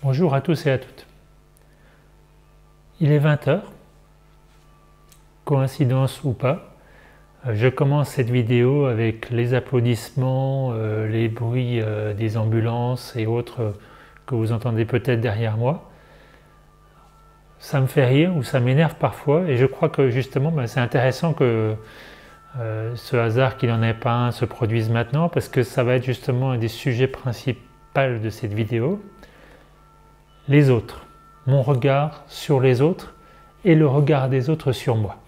Bonjour à tous et à toutes. Il est 20 heures, coïncidence ou pas. Je commence cette vidéo avec les applaudissements, les bruits des ambulances et autres que vous entendez peut-être derrière moi. Ça me fait rire ou ça m'énerve parfois et je crois que justement c'est intéressant que ce hasard qu'il n'en ait pas un se produise maintenant parce que ça va être justement un des sujets principaux de cette vidéo. Les autres, mon regard sur les autres et le regard des autres sur moi.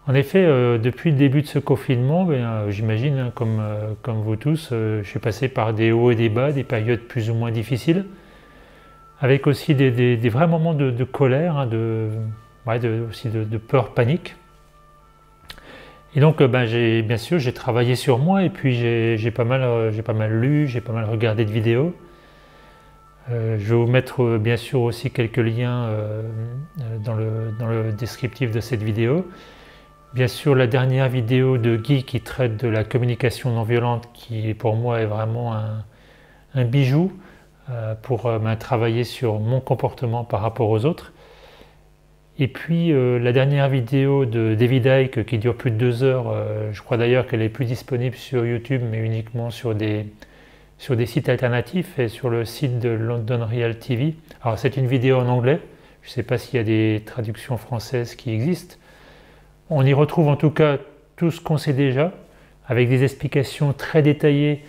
En effet, depuis le début de ce confinement, j'imagine, hein, comme vous tous, je suis passé par des hauts et des bas, des périodes plus ou moins difficiles, avec aussi des vrais moments de colère, hein, aussi de peur, panique. Et donc, bien sûr, j'ai travaillé sur moi et puis j'ai pas mal lu, j'ai pas mal regardé de vidéos. Je vais vous mettre bien sûr aussi quelques liens dans le descriptif de cette vidéo. Bien sûr, la dernière vidéo de Guy qui traite de la communication non violente, qui pour moi est vraiment un bijou pour travailler sur mon comportement par rapport aux autres. Et puis la dernière vidéo de David Icke qui dure plus de 2 heures, je crois d'ailleurs qu'elle est plus disponible sur YouTube mais uniquement sur des sites alternatifs et sur le site de London Real TV. Alors c'est une vidéo en anglais, je ne sais pas s'il y a des traductions françaises qui existent. On y retrouve en tout cas tout ce qu'on sait déjà, avec des explications très détaillées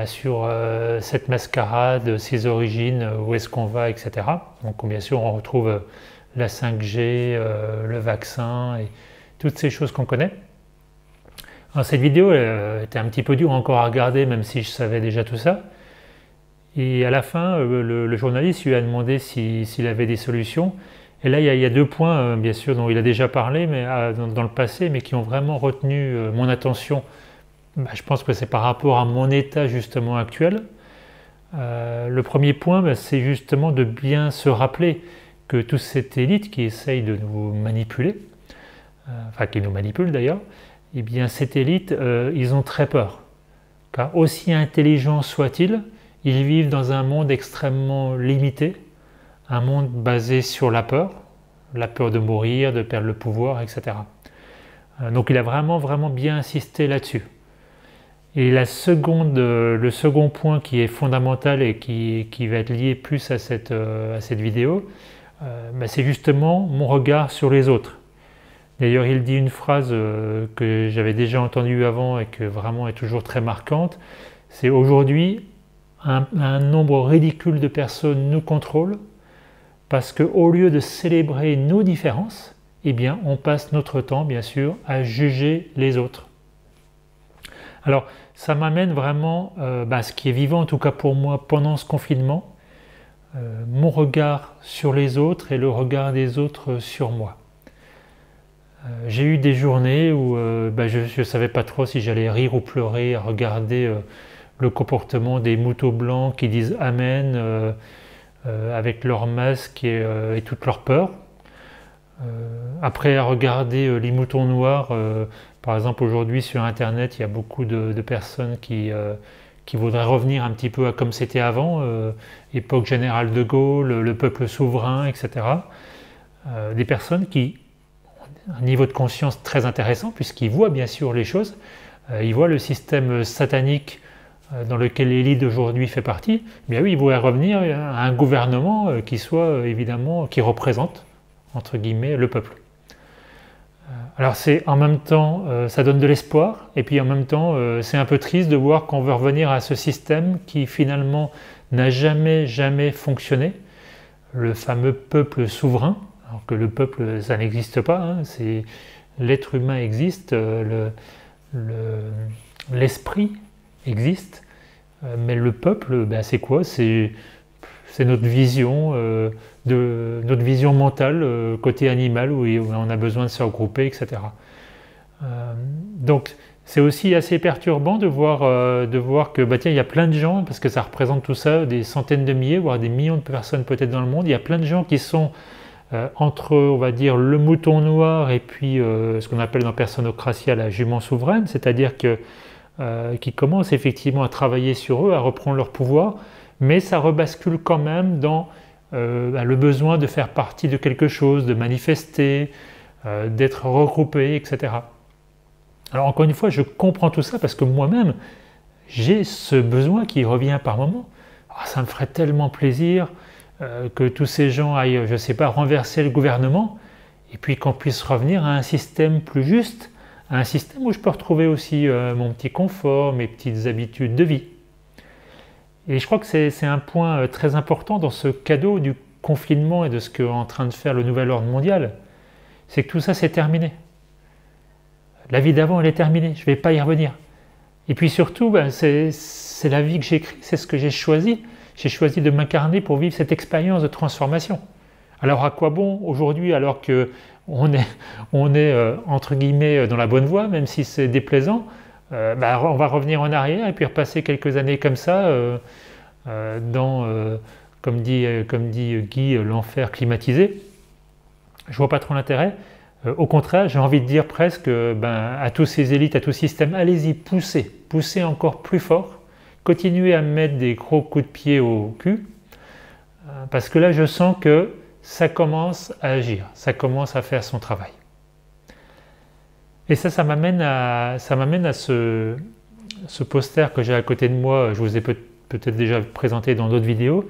sur cette mascarade, ses origines, où est-ce qu'on va, etc. Donc bien sûr on retrouve la 5G, le vaccin et toutes ces choses qu'on connaît. Alors, cette vidéo était un petit peu dure encore à regarder, même si je savais déjà tout ça. Et à la fin, le journaliste lui a demandé s'il avait des solutions. Et là, il y a 2 points, bien sûr, dont il a déjà parlé mais, dans le passé, mais qui ont vraiment retenu mon attention. Je pense que c'est par rapport à mon état justement actuel. Le premier point, c'est justement de bien se rappeler que toute cette élite qui essaye de nous manipuler, enfin qui nous manipule d'ailleurs, eh bien cette élite, ils ont très peur. Car aussi intelligents soient-ils, ils vivent dans un monde extrêmement limité, un monde basé sur la peur de mourir, de perdre le pouvoir, etc. Donc il a vraiment bien insisté là-dessus. Et le second point qui est fondamental et qui va être lié plus à cette vidéo, c'est justement mon regard sur les autres. D'ailleurs, il dit une phrase que j'avais déjà entendue avant et que vraiment est toujours très marquante, c'est aujourd'hui un nombre ridicule de personnes nous contrôlent parce qu'au lieu de célébrer nos différences, eh bien, on passe notre temps, bien sûr, à juger les autres. Alors, ça m'amène vraiment ce qui est vivant, en tout cas pour moi, pendant ce confinement, mon regard sur les autres et le regard des autres sur moi. J'ai eu des journées où je ne savais pas trop si j'allais rire ou pleurer à regarder le comportement des moutons blancs qui disent Amen avec leur masque et toute leur peur. Après à regarder les moutons noirs, par exemple aujourd'hui sur internet il y a beaucoup de personnes qui voudraient revenir un petit peu à comme c'était avant, époque générale de Gaulle, le peuple souverain, etc. Des personnes qui un niveau de conscience très intéressant puisqu'ils voient bien sûr les choses, ils voient le système satanique dans lequel l'élite d'aujourd'hui fait partie, bien oui, ils voudraient revenir à un gouvernement qui soit évidemment, qui représente, entre guillemets, le peuple. Alors c'est en même temps, ça donne de l'espoir, et puis en même temps, c'est un peu triste de voir qu'on veut revenir à ce système qui finalement n'a jamais fonctionné, le fameux peuple souverain, alors que le peuple, ça n'existe pas, hein, l'être humain existe, l'esprit existe, mais le peuple, c'est quoi? C'est notre vision, notre vision mentale côté animal où on a besoin de se regrouper, etc. Donc c'est aussi assez perturbant de voir que tiens, il y a plein de gens, parce que ça représente tout ça, des centaines de milliers, voire des millions de personnes peut-être dans le monde, il y a plein de gens qui sont entre, on va dire, le mouton noir et puis ce qu'on appelle dans Personnocratia la jument souveraine, c'est-à-dire qui commencent effectivement à travailler sur eux, à reprendre leur pouvoir, mais ça rebascule quand même dans le besoin de faire partie de quelque chose, de manifester, d'être regroupé, etc. Alors encore une fois, je comprends tout ça parce que moi-même, j'ai ce besoin qui revient par moment. Ah, ça me ferait tellement plaisir que tous ces gens aillent, je ne sais pas, renverser le gouvernement, et puis qu'on puisse revenir à un système plus juste, à un système où je peux retrouver aussi mon petit confort, mes petites habitudes de vie. Et je crois que c'est un point très important dans ce cadeau du confinement et de ce qu'est en train de faire le nouvel ordre mondial, c'est que tout ça c'est terminé. La vie d'avant elle est terminée, je ne vais pas y revenir. Et puis surtout, ben, c'est la vie que j'ai créée, c'est ce que j'ai choisi. J'ai choisi de m'incarner pour vivre cette expérience de transformation. Alors à quoi bon aujourd'hui, alors qu'on est entre guillemets dans la bonne voie, même si c'est déplaisant, ben, on va revenir en arrière et puis repasser quelques années comme ça comme dit Guy, l'enfer climatisé. Je ne vois pas trop l'intérêt. Au contraire, j'ai envie de dire presque à tous ces élites, à tout système, allez-y, poussez encore plus fort, continuez à me mettre des gros coups de pied au cul, parce que là je sens que ça commence à agir, ça commence à faire son travail. Et ça m'amène à ce poster que j'ai à côté de moi, je vous ai peut-être déjà présenté dans d'autres vidéos,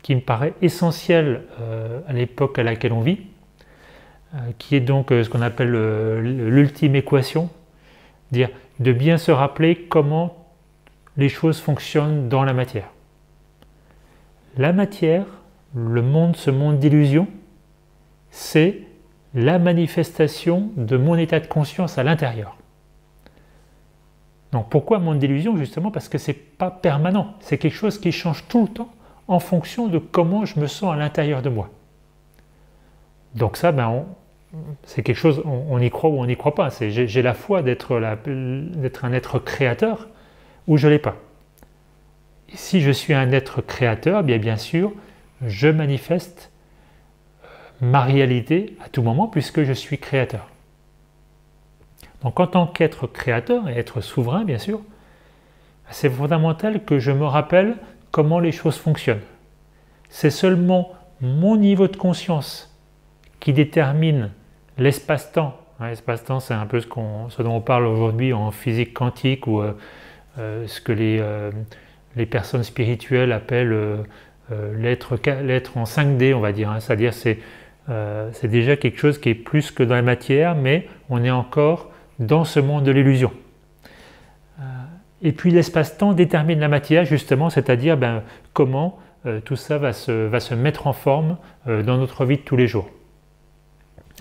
qui me paraît essentiel à l'époque à laquelle on vit, qui est donc ce qu'on appelle l'ultime équation, dire de bien se rappeler comment les choses fonctionnent dans la matière. La matière, ce monde d'illusion, c'est la manifestation de mon état de conscience à l'intérieur. Donc pourquoi monde d'illusion? Justement parce que ce n'est pas permanent, c'est quelque chose qui change tout le temps en fonction de comment je me sens à l'intérieur de moi. Donc ça, c'est quelque chose, on y croit ou on n'y croit pas. J'ai la foi d'être un être créateur ou je ne l'ai pas. Et si je suis un être créateur, bien sûr, je manifeste ma réalité à tout moment puisque je suis créateur. Donc en tant qu'être créateur et être souverain, bien sûr, c'est fondamental que je me rappelle comment les choses fonctionnent. C'est seulement mon niveau de conscience qui détermine l'espace-temps. L'espace-temps, c'est un peu ce dont on parle aujourd'hui en physique quantique ou ce que les personnes spirituelles appellent l'être en 5D, on va dire. C'est-à-dire c'est déjà quelque chose qui est plus que dans la matière, mais on est encore dans ce monde de l'illusion. Et puis l'espace-temps détermine la matière, justement, c'est-à-dire comment tout ça va se mettre en forme dans notre vie de tous les jours.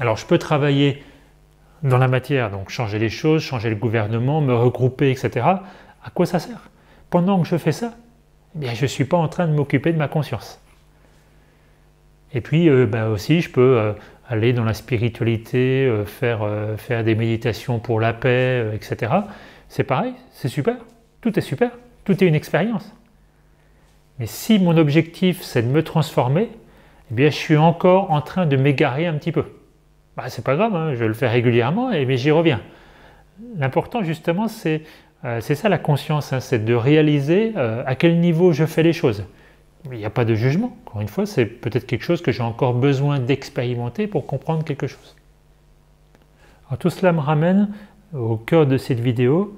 Alors je peux travailler dans la matière, donc changer les choses, changer le gouvernement, me regrouper, etc. À quoi ça sert? Pendant que je fais ça, je ne suis pas en train de m'occuper de ma conscience. Et puis aussi je peux aller dans la spiritualité, faire des méditations pour la paix, etc. C'est pareil, c'est super, tout est une expérience. Mais si mon objectif c'est de me transformer, je suis encore en train de m'égarer un petit peu. C'est pas grave, je le fais régulièrement, mais j'y reviens. L'important justement c'est ça la conscience, c'est de réaliser à quel niveau je fais les choses. Il n'y a pas de jugement, encore une fois, c'est peut-être quelque chose que j'ai encore besoin d'expérimenter pour comprendre quelque chose. Alors, tout cela me ramène au cœur de cette vidéo,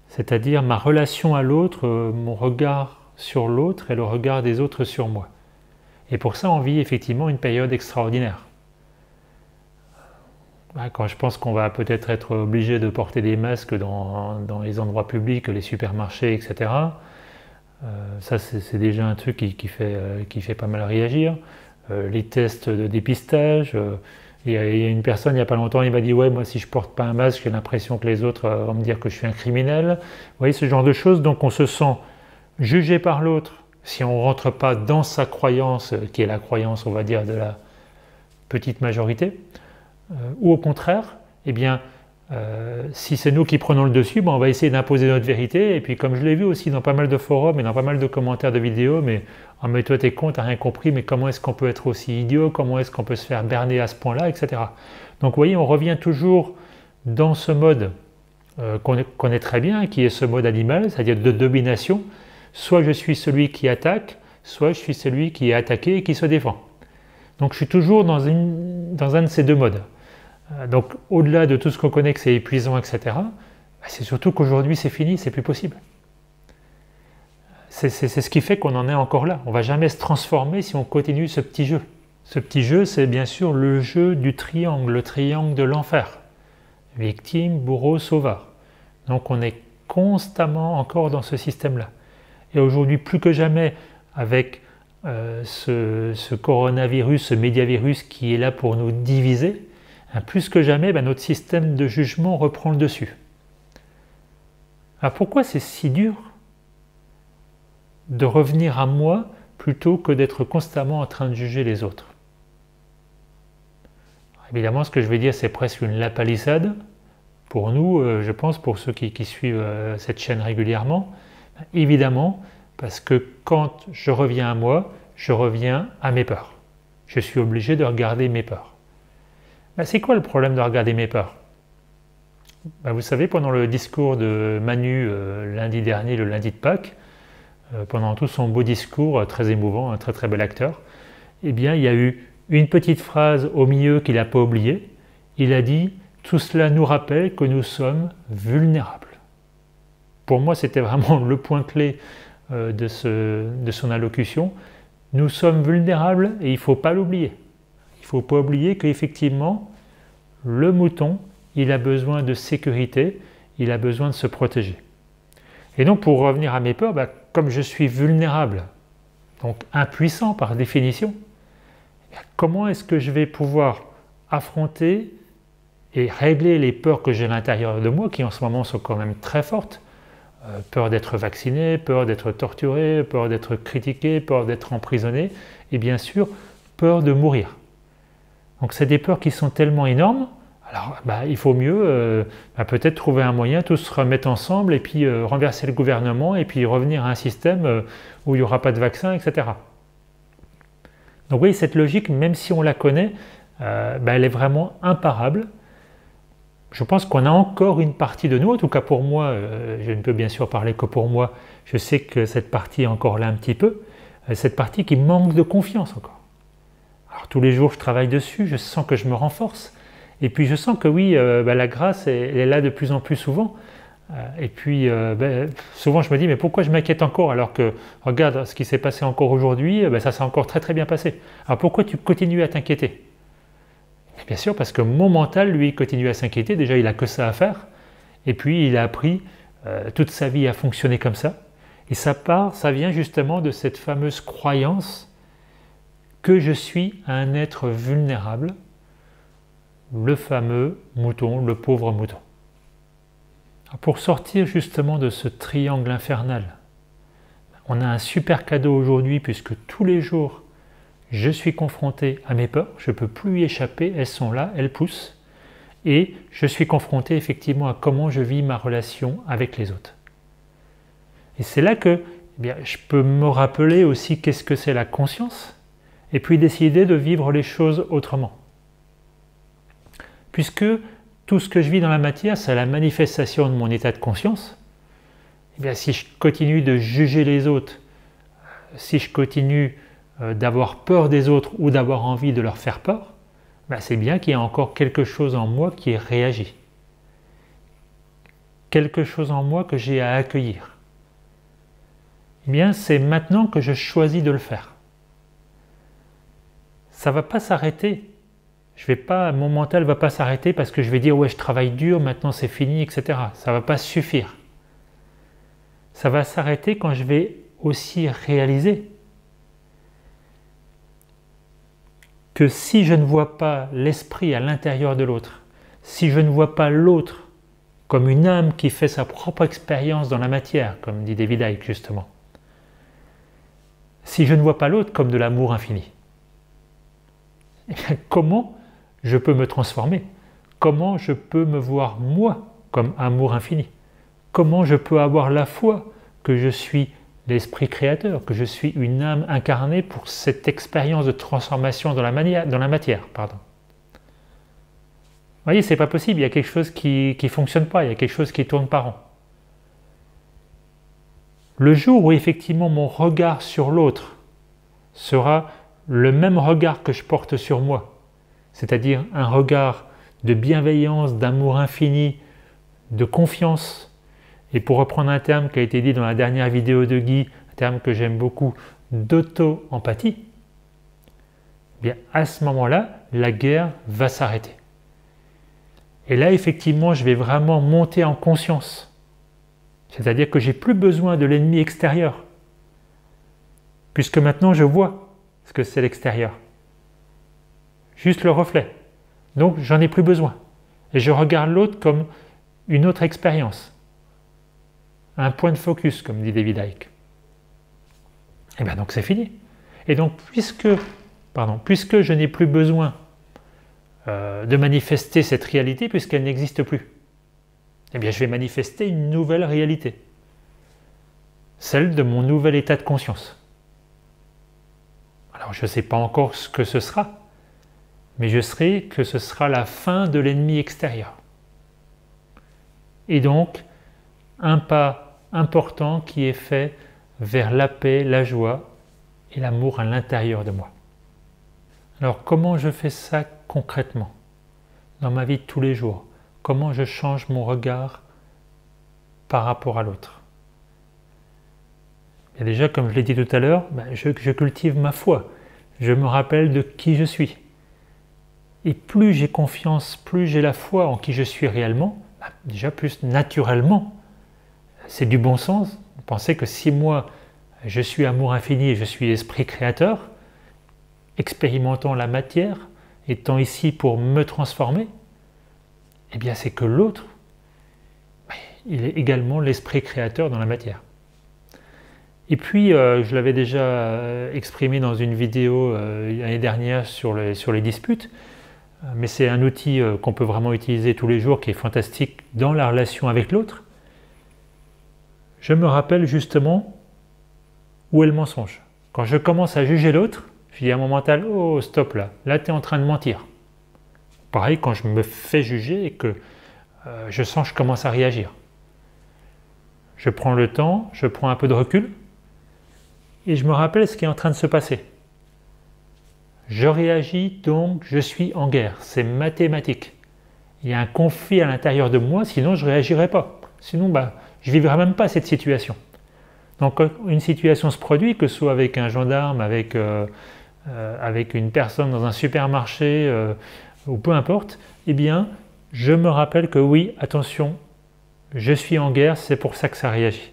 c'est-à-dire ma relation à l'autre, mon regard sur l'autre et le regard des autres sur moi. Et pour ça, on vit effectivement une période extraordinaire. Quand je pense qu'on va peut-être être obligé de porter des masques dans les endroits publics, les supermarchés, etc., ça c'est déjà un truc qui fait pas mal réagir. Les tests de dépistage, il y a une personne il n'y a pas longtemps, il m'a dit « ouais, moi si je ne porte pas un masque, j'ai l'impression que les autres vont me dire que je suis un criminel ». Vous voyez ce genre de choses, donc on se sent jugé par l'autre si on ne rentre pas dans sa croyance, qui est la croyance, on va dire, de la petite majorité, ou au contraire, si c'est nous qui prenons le dessus, on va essayer d'imposer notre vérité. Et puis comme je l'ai vu aussi dans pas mal de forums et dans pas mal de commentaires de vidéos, mais mais toi t'es con, t'as rien compris, mais comment est-ce qu'on peut être aussi idiot, comment est-ce qu'on peut se faire berner à ce point-là, etc. Donc vous voyez, on revient toujours dans ce mode qu'on connaît très bien, qui est ce mode animal, c'est-à-dire de domination. Soit je suis celui qui attaque, soit je suis celui qui est attaqué et qui se défend. Donc je suis toujours dans un de ces deux modes. Donc au-delà de tout ce qu'on connaît que c'est épuisant, etc., c'est surtout qu'aujourd'hui c'est fini, c'est plus possible. C'est ce qui fait qu'on en est encore là. On ne va jamais se transformer si on continue ce petit jeu. Ce petit jeu, c'est bien sûr le jeu du triangle, le triangle de l'enfer. Victime, bourreau, sauveur. Donc on est constamment encore dans ce système-là. Et aujourd'hui, plus que jamais, avec ce coronavirus, ce médiavirus qui est là pour nous diviser, plus que jamais, notre système de jugement reprend le dessus. Alors pourquoi c'est si dur de revenir à moi plutôt que d'être constamment en train de juger les autres? Évidemment, ce que je vais dire, c'est presque une lapalissade pour nous, je pense, pour ceux qui suivent cette chaîne régulièrement. Évidemment, parce que quand je reviens à moi, je reviens à mes peurs. Je suis obligé de regarder mes peurs. C'est quoi le problème de regarder mes peurs? Vous savez, pendant le discours de Manu lundi dernier, le lundi de Pâques, pendant tout son beau discours, très émouvant, un très très bel acteur, eh bien, il y a eu une petite phrase au milieu qu'il n'a pas oubliée. Il a dit « Tout cela nous rappelle que nous sommes vulnérables ». Pour moi, c'était vraiment le point clé de son allocution. Nous sommes vulnérables et il ne faut pas l'oublier. Il ne faut pas oublier qu'effectivement, le mouton, il a besoin de sécurité, il a besoin de se protéger. Et donc, pour revenir à mes peurs, comme je suis vulnérable, donc impuissant par définition, comment est-ce que je vais pouvoir affronter et régler les peurs que j'ai à l'intérieur de moi, qui en ce moment sont quand même très fortes? Peur d'être vacciné, peur d'être torturé, peur d'être critiqué, peur d'être emprisonné, et bien sûr, peur de mourir. Donc c'est des peurs qui sont tellement énormes, alors il faut mieux peut-être trouver un moyen, tous se remettre ensemble, et puis renverser le gouvernement, et puis revenir à un système où il n'y aura pas de vaccin, etc. Donc oui, cette logique, même si on la connaît, elle est vraiment imparable. Je pense qu'on a encore une partie de nous, en tout cas pour moi, je ne peux bien sûr parler que pour moi, je sais que cette partie est encore là un petit peu, cette partie qui manque de confiance encore. Alors tous les jours je travaille dessus, je sens que je me renforce, et puis je sens que oui, la grâce elle est là de plus en plus souvent, et puis souvent je me dis mais pourquoi je m'inquiète encore alors que regarde ce qui s'est passé encore aujourd'hui, ça s'est encore très très bien passé. Alors pourquoi tu continues à t'inquiéter? Bien sûr, parce que mon mental, lui, continue à s'inquiéter. Déjà, il n'a que ça à faire. Et puis, il a appris toute sa vie à fonctionner comme ça. Et ça vient justement de cette fameuse croyance que je suis un être vulnérable, le fameux mouton, le pauvre mouton. Alors, pour sortir justement de ce triangle infernal, on a un super cadeau aujourd'hui puisque tous les jours, je suis confronté à mes peurs, je ne peux plus y échapper, elles sont là, elles poussent, et je suis confronté effectivement à comment je vis ma relation avec les autres. Et c'est là que je peux me rappeler aussi qu'est-ce que c'est la conscience, et puis décider de vivre les choses autrement. Puisque tout ce que je vis dans la matière, c'est la manifestation de mon état de conscience, si je continue de juger les autres, si je continue d'avoir peur des autres ou d'avoir envie de leur faire peur, c'est bien qu'il y a encore quelque chose en moi qui réagit. Quelque chose en moi que j'ai à accueillir. C'est maintenant que je choisis de le faire. Ça ne va pas s'arrêter. Mon mental ne va pas s'arrêter parce que je vais dire « ouais, je travaille dur, maintenant c'est fini, etc. » Ça ne va pas suffire. Ça va s'arrêter quand je vais aussi réaliser que si je ne vois pas l'esprit à l'intérieur de l'autre, si je ne vois pas l'autre comme une âme qui fait sa propre expérience dans la matière, comme dit David Icke justement, si je ne vois pas l'autre comme de l'amour infini, comment je peux me transformer? Comment je peux me voir moi comme amour infini? Comment je peux avoir la foi que je suis l'esprit créateur, que je suis une âme incarnée pour cette expérience de transformation dans la matière. Vous voyez, c'est pas possible, il y a quelque chose qui ne fonctionne pas, il y a quelque chose qui tourne pas rond. Le jour où effectivement mon regard sur l'autre sera le même regard que je porte sur moi, c'est-à-dire un regard de bienveillance, d'amour infini, de confiance, et pour reprendre un terme qui a été dit dans la dernière vidéo de Guy, un terme que j'aime beaucoup, d'auto-empathie, bien à ce moment-là, la guerre va s'arrêter. Et là, effectivement, je vais vraiment monter en conscience. C'est-à-dire que j'ai plus besoin de l'ennemi extérieur, puisque maintenant je vois ce que c'est l'extérieur. Juste le reflet. Donc, j'en ai plus besoin. Et je regarde l'autre comme une autre expérience. Un point de focus, comme dit David Icke. Et bien donc c'est fini. Et donc, puisque je n'ai plus besoin de manifester cette réalité, puisqu'elle n'existe plus, eh bien je vais manifester une nouvelle réalité. Celle de mon nouvel état de conscience. Alors je ne sais pas encore ce que ce sera, mais je sais que ce sera la fin de l'ennemi extérieur. Et donc, un pas important qui est fait vers la paix, la joie et l'amour à l'intérieur de moi. Alors, comment je fais ça concrètement dans ma vie de tous les jours? Comment je change mon regard par rapport à l'autre? Et déjà, comme je l'ai dit tout à l'heure, je cultive ma foi. Je me rappelle de qui je suis. Et plus j'ai confiance, plus j'ai la foi en qui je suis réellement, déjà plus naturellement, c'est du bon sens. Pensez que si moi, je suis amour infini et je suis esprit créateur, expérimentant la matière, étant ici pour me transformer, eh bien c'est que l'autre, il est également l'esprit créateur dans la matière. Et puis, je l'avais déjà exprimé dans une vidéo l'année dernière sur les disputes, mais c'est un outil qu'on peut vraiment utiliser tous les jours, qui est fantastique dans la relation avec l'autre. Je me rappelle justement où est le mensonge. Quand je commence à juger l'autre, je dis à mon mental, oh stop là tu es en train de mentir. Pareil quand je me fais juger et que je sens que je commence à réagir. Je prends le temps, je prends un peu de recul et je me rappelle ce qui est en train de se passer. Je réagis donc, je suis en guerre, c'est mathématique. Il y a un conflit à l'intérieur de moi, sinon je ne réagirais pas. Sinon, je ne vivrais même pas cette situation. Donc, quand une situation se produit, que ce soit avec un gendarme, avec une personne dans un supermarché, ou peu importe, eh bien, je me rappelle que oui, attention, je suis en guerre, c'est pour ça que ça réagit.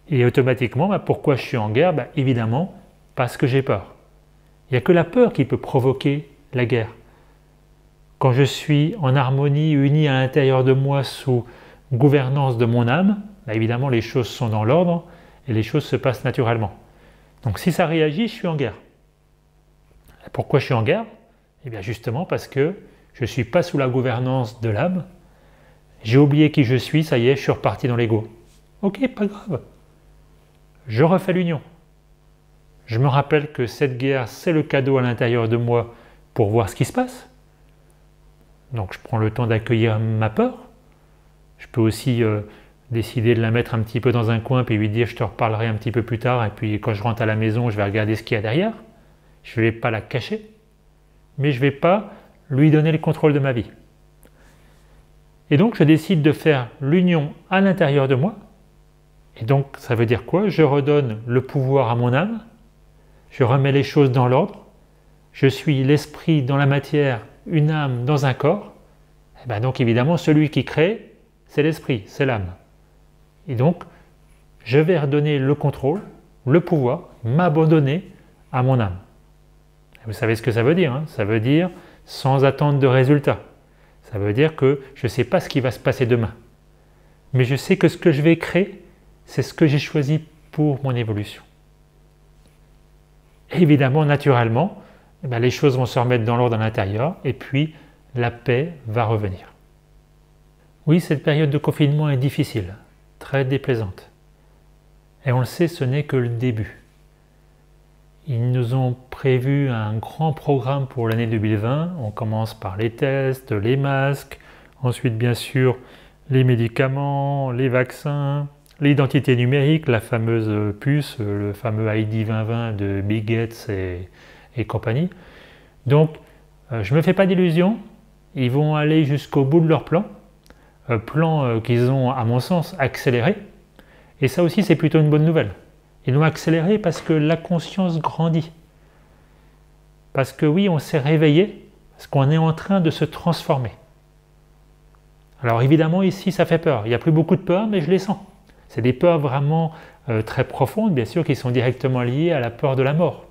Et automatiquement, pourquoi je suis en guerre? Évidemment, parce que j'ai peur. Il n'y a que la peur qui peut provoquer la guerre. Quand je suis en harmonie, uni à l'intérieur de moi sous gouvernance de mon âme, évidemment les choses sont dans l'ordre et les choses se passent naturellement. Donc si ça réagit, je suis en guerre. Pourquoi je suis en guerre? Eh bien justement parce que je ne suis pas sous la gouvernance de l'âme, j'ai oublié qui je suis, ça y est, je suis reparti dans l'ego. Ok, pas grave. Je refais l'union. Je me rappelle que cette guerre, c'est le cadeau à l'intérieur de moi pour voir ce qui se passe. Donc je prends le temps d'accueillir ma peur. Je peux aussi décider de la mettre un petit peu dans un coin puis lui dire je te reparlerai un petit peu plus tard et puis quand je rentre à la maison, je vais regarder ce qu'il y a derrière. Je ne vais pas la cacher, mais je ne vais pas lui donner le contrôle de ma vie. Et donc je décide de faire l'union à l'intérieur de moi. Et donc ça veut dire quoi? Je redonne le pouvoir à mon âme. Je remets les choses dans l'ordre, je suis l'esprit dans la matière, une âme dans un corps, et donc évidemment celui qui crée, c'est l'esprit, c'est l'âme. Et donc, je vais redonner le contrôle, le pouvoir, m'abandonner à mon âme. Et vous savez ce que ça veut dire, hein? Ça veut dire sans attendre de résultat. Ça veut dire que je ne sais pas ce qui va se passer demain. Mais je sais que ce que je vais créer, c'est ce que j'ai choisi pour mon évolution. Évidemment, naturellement, les choses vont se remettre dans l'ordre à l'intérieur et puis la paix va revenir. Oui, cette période de confinement est difficile, très déplaisante. Et on le sait, ce n'est que le début. Ils nous ont prévu un grand programme pour l'année 2020. On commence par les tests, les masques, ensuite bien sûr les médicaments, les vaccins, l'identité numérique, la fameuse puce, le fameux ID 2020 de Bill Gates et compagnie. Donc, je ne me fais pas d'illusions, ils vont aller jusqu'au bout de leur plan, plan qu'ils ont, à mon sens, accéléré. Et ça aussi, c'est plutôt une bonne nouvelle. Ils l'ont accéléré parce que la conscience grandit. Parce que oui, on s'est réveillé, parce qu'on est en train de se transformer. Alors évidemment, ici, ça fait peur. Il n'y a plus beaucoup de peur, mais je les sens. C'est des peurs vraiment très profondes, bien sûr, qui sont directement liées à la peur de la mort.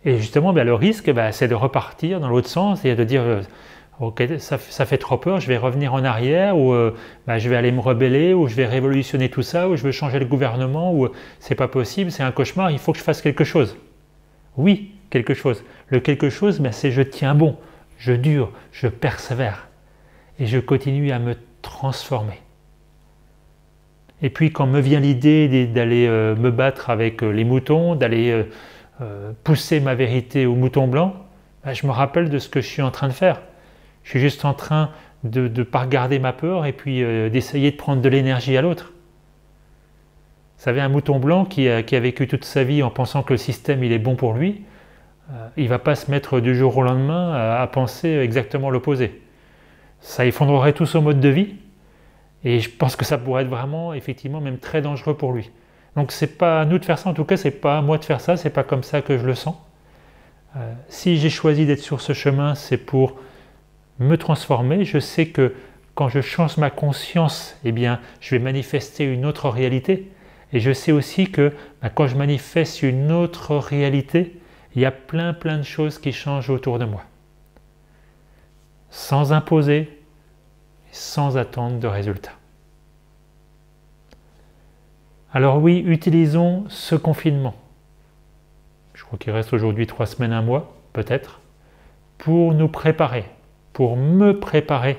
Et justement, le risque, c'est de repartir dans l'autre sens et de dire ok, ça fait trop peur, je vais revenir en arrière, ou je vais aller me rebeller, ou je vais révolutionner tout ça, ou je veux changer le gouvernement, ou c'est pas possible, c'est un cauchemar, il faut que je fasse quelque chose. Oui, quelque chose. Le quelque chose, c'est je tiens bon, je dure, je persévère, et je continue à me transformer. Et puis quand me vient l'idée d'aller me battre avec les moutons, d'aller pousser ma vérité aux moutons blancs, je me rappelle de ce que je suis en train de faire. Je suis juste en train de ne pas regarder ma peur et puis d'essayer de prendre de l'énergie à l'autre. Vous savez, un mouton blanc qui a vécu toute sa vie en pensant que le système il est bon pour lui, il ne va pas se mettre du jour au lendemain à penser exactement l'opposé. Ça effondrerait tout son mode de vie et je pense que ça pourrait être vraiment, effectivement, même très dangereux pour lui. Donc c'est pas à nous de faire ça, en tout cas c'est pas à moi de faire ça, c'est pas comme ça que je le sens. Si j'ai choisi d'être sur ce chemin, c'est pour me transformer. Je sais que quand je change ma conscience, je vais manifester une autre réalité. Et je sais aussi que quand je manifeste une autre réalité, il y a plein de choses qui changent autour de moi. Sans imposer, sans attendre de résultats. Alors oui, utilisons ce confinement. Je crois qu'il reste aujourd'hui 3 semaines, 1 mois, peut-être, pour nous préparer, pour me préparer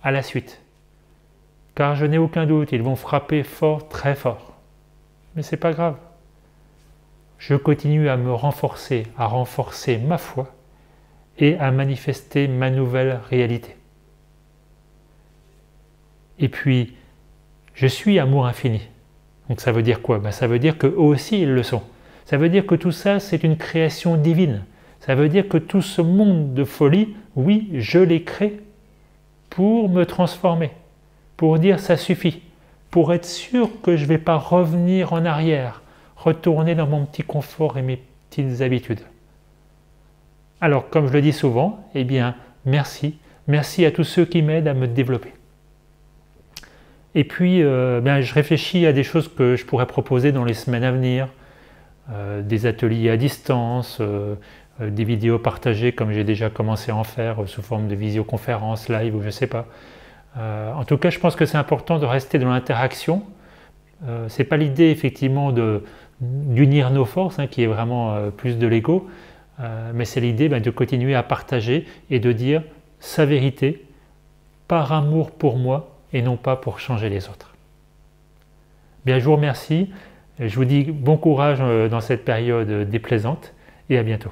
à la suite. Car je n'ai aucun doute, ils vont frapper fort, très fort. Mais ce n'est pas grave. Je continue à me renforcer, à renforcer ma foi et à manifester ma nouvelle réalité. Et puis, je suis amour infini. Donc ça veut dire quoi? Ça veut dire qu'eux aussi ils le sont. Ça veut dire que tout ça c'est une création divine. Ça veut dire que tout ce monde de folie, oui, je l'ai créé pour me transformer, pour dire ça suffit, pour être sûr que je ne vais pas revenir en arrière, retourner dans mon petit confort et mes petites habitudes. Alors comme je le dis souvent, merci à tous ceux qui m'aident à me développer. Et puis, je réfléchis à des choses que je pourrais proposer dans les semaines à venir, des ateliers à distance, des vidéos partagées comme j'ai déjà commencé à en faire sous forme de visioconférence, live ou je ne sais pas. En tout cas, je pense que c'est important de rester dans l'interaction. Ce n'est pas l'idée effectivement d'unir nos forces, qui est vraiment plus de l'ego, mais c'est l'idée de continuer à partager et de dire sa vérité par amour pour moi, et non pas pour changer les autres. Je vous remercie, je vous dis bon courage dans cette période déplaisante et à bientôt.